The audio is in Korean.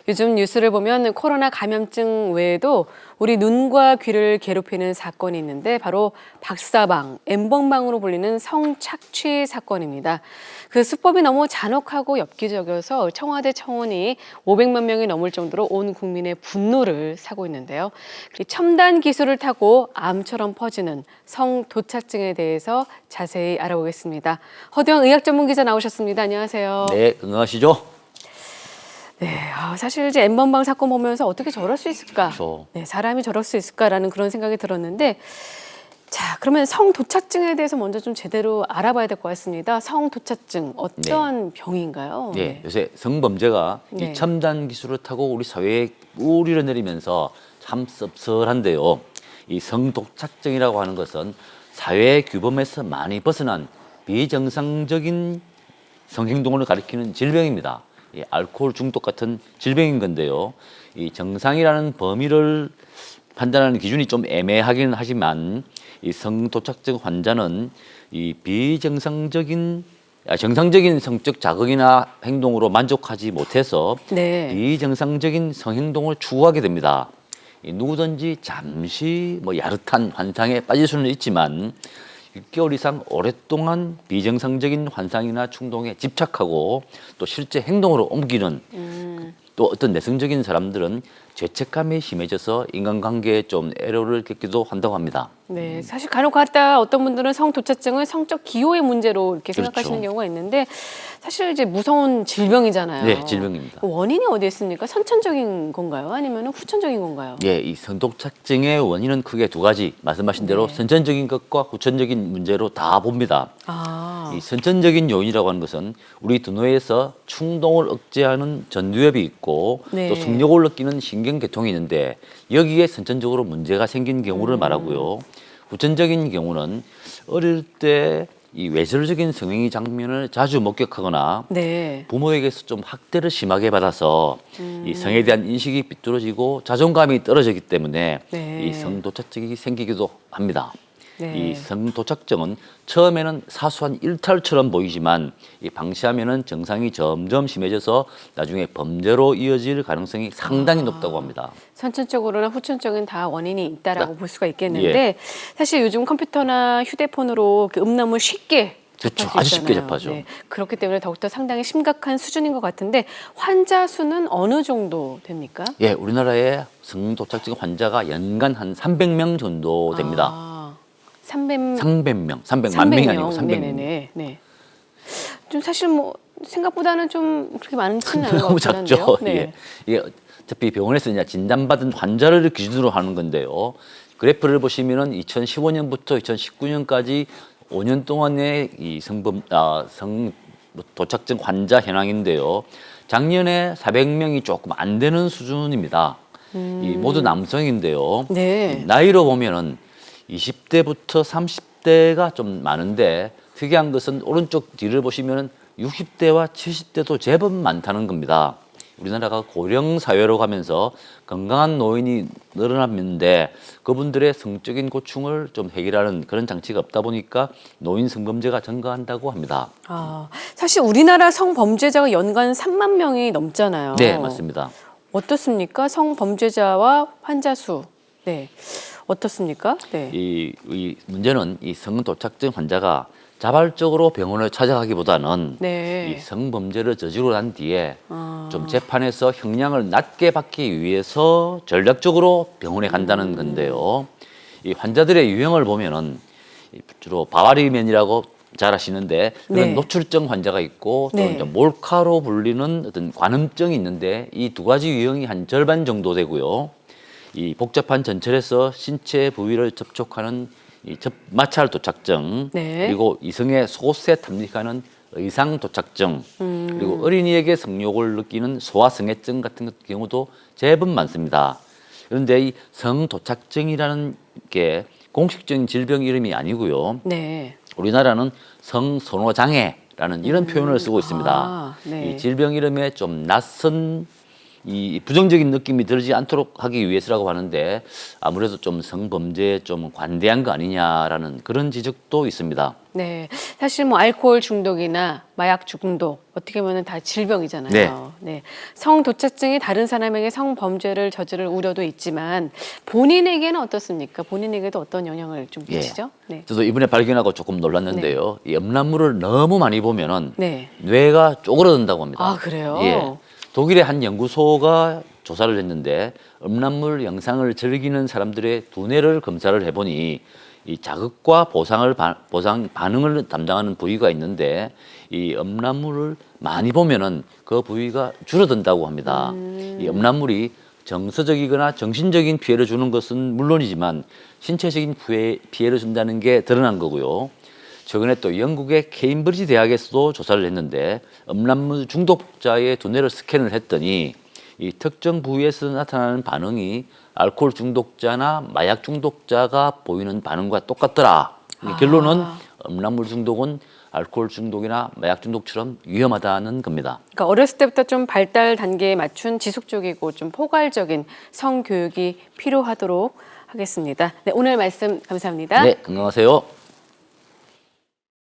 요즘 뉴스를 보면 코로나 감염증 외에도 우리 눈과 귀를 괴롭히는 사건이 있는데 바로 박사방, N번방으로 불리는 성착취 사건입니다. 그 수법이 너무 잔혹하고 엽기적이어서 청와대 청원이 500만 명이 넘을 정도로 온 국민의 분노를 사고 있는데요. 첨단 기술을 타고 암처럼 퍼지는 성도착증에 대해서 자세히 알아보겠습니다. 허두영 의학 전문 기자 나오셨습니다. 안녕하세요. 네, 건강하시죠? 네, 사실 이제 N번방 사건 보면서 어떻게 저럴 수 있을까? 그렇죠. 네, 사람이 저럴 수 있을까라는 그런 생각이 들었는데, 자, 그러면 성도착증에 대해서 먼저 좀 제대로 알아봐야 될 것 같습니다. 성도착증 어떤 병인가요? 네, 요새 성범죄가 네. 이 첨단 기술을 타고 우리 사회에 뿌리를 내리면서 참 씁쓸한데요. 이 성도착증이라고 하는 것은 사회 규범에서 많이 벗어난 비정상적인 성행동을 가리키는 질병입니다. 이 알코올 중독 같은 질병인 건데요. 이 정상이라는 범위를 판단하는 기준이 좀 애매하긴 하지만 이 성도착증 환자는 이 정상적인 성적 자극이나 행동으로 만족하지 못해서 네. 비정상적인 성행동을 추구하게 됩니다. 이 누구든지 잠시 야릇한 환상에 빠질 수는 있지만 6개월 이상 오랫동안 비정상적인 환상이나 충동에 집착하고 또 실제 행동으로 옮기는 또 어떤 내성적인 사람들은 죄책감이 심해져서 인간관계에 좀 애로를 겪기도 한다고 합니다. 네, 사실 간혹 가다 어떤 분들은 성도착증을 성적 기호의 문제로 이렇게 그렇죠. 생각하시는 경우가 있는데 사실 이제 무서운 질병이잖아요. 네, 질병입니다. 원인이 어디에 있습니까? 선천적인 건가요? 아니면 후천적인 건가요? 예, 이 성도착증의 원인은 크게 두 가지, 말씀하신 대로 네. 선천적인 것과 후천적인 문제로 다 봅니다. 이 선천적인 요인이라고 하는 것은 우리 두뇌에서 충동을 억제하는 전두엽이 있고 네. 또 성욕을 느끼는 신경계통이 있는데 여기에 선천적으로 문제가 생긴 경우를 말하고요. 후천적인 경우는 어릴 때 이 외설적인 성행위 장면을 자주 목격하거나 네. 부모에게서 좀 학대를 심하게 받아서 이 성에 대한 인식이 삐뚤어지고 자존감이 떨어지기 때문에 네. 이 성도착증이 생기기도 합니다. 네. 이 성도착증은 처음에는 사소한 일탈처럼 보이지만 이 방치하면은 증상이 점점 심해져서 나중에 범죄로 이어질 가능성이 상당히 높다고 합니다. 선천적으로나 후천적인 다 원인이 있다라고 네. 볼 수가 있겠는데 예. 사실 요즘 컴퓨터나 휴대폰으로 그 음란물 쉽게 그렇죠. 접할 수 아주 쉽게 있잖아요. 접하죠. 네. 그렇기 때문에 더욱더 상당히 심각한 수준인 것 같은데 환자 수는 어느 정도 됩니까? 예, 우리나라에 성도착증 환자가 연간 한 300명 정도 됩니다. 300명, 300만 명이 아니고 300명. 네네네. 네. 좀 사실 뭐 생각보다는 좀 그렇게 많지는 않은 것 너무 같긴 작죠. 한데요. 네. 예. 이게 어차피 병원에서 이제 진단받은 환자를 기준으로 하는 건데요. 그래프를 보시면은 2015년부터 2019년까지 5년 동안의 이 성도착증 환자 현황인데요. 작년에 400명이 조금 안 되는 수준입니다. 이 모두 남성인데요. 네. 나이로 보면은 20대부터 30대가 좀 많은데 특이한 것은 오른쪽 뒤를 보시면은 60대와 70대도 제법 많다는 겁니다. 우리나라가 고령 사회로 가면서 건강한 노인이 늘어났는데 그분들의 성적인 고충을 좀 해결하는 그런 장치가 없다 보니까 노인 성범죄가 증가한다고 합니다. 사실 우리나라 성범죄자가 연간 3만 명이 넘잖아요. 네, 맞습니다. 어떻습니까? 성범죄자와 환자 수. 네. 어떻습니까? 네. 이 문제는 이 성도착증 환자가 자발적으로 병원을 찾아가기보다는 네. 이 성범죄를 저지르고 난 뒤에 좀 재판에서 형량을 낮게 받기 위해서 전략적으로 병원에 간다는 건데요. 이 환자들의 유형을 보면은 주로 바바리맨이라고 잘 아시는데 그런 네. 노출증 환자가 있고 또 네. 이제 몰카로 불리는 어떤 관음증이 있는데 이 두 가지 유형이 한 절반 정도 되고요. 이 복잡한 전철에서 신체 부위를 접촉하는 이 마찰 도착증, 네. 그리고 이성의 속옷에 탐닉하는 의상 도착증, 그리고 어린이에게 성욕을 느끼는 소아성애증 같은 경우도 제법 많습니다. 그런데 이 성도착증이라는 게 공식적인 질병 이름이 아니고요. 네. 우리나라는 성선호장애라는 이런 표현을 쓰고 있습니다. 네. 이 질병 이름에 좀 낯선 이 부정적인 느낌이 들지 않도록 하기 위해서라고 하는데 아무래도 좀 성범죄에 좀 관대한 거 아니냐라는 그런 지적도 있습니다. 네, 사실 뭐 알코올 중독이나 마약 중독 어떻게 보면 다 질병이잖아요. 네, 성도착증이 다른 사람에게 성범죄를 저지를 우려도 있지만 본인에게는 어떻습니까? 본인에게도 어떤 영향을 좀 끼치죠? 네. 저도 이번에 발견하고 조금 놀랐는데요. 이 음란물을 너무 많이 보면은 네. 뇌가 쪼그라든다고 합니다. 아, 그래요? 예. 독일의 한 연구소가 조사를 했는데 음란물 영상을 즐기는 사람들의 두뇌를 검사를 해보니 이 자극과 보상 반응을 담당하는 부위가 있는데 이 음란물을 많이 보면은 그 부위가 줄어든다고 합니다. 이 음란물이 정서적이거나 정신적인 피해를 주는 것은 물론이지만 신체적인 피해를 준다는 게 드러난 거고요. 최근에 또 영국의 케임브리지 대학에서도 조사를 했는데 음란물 중독자의 두뇌를 스캔을 했더니 이 특정 부위에서 나타나는 반응이 알코올 중독자나 마약 중독자가 보이는 반응과 똑같더라. 결론은 음란물 중독은 알코올 중독이나 마약 중독처럼 위험하다는 겁니다. 그러니까 어렸을 때부터 좀 발달 단계에 맞춘 지속적이고 좀 포괄적인 성교육이 필요하도록 하겠습니다. 네, 오늘 말씀 감사합니다. 네, 건강하세요.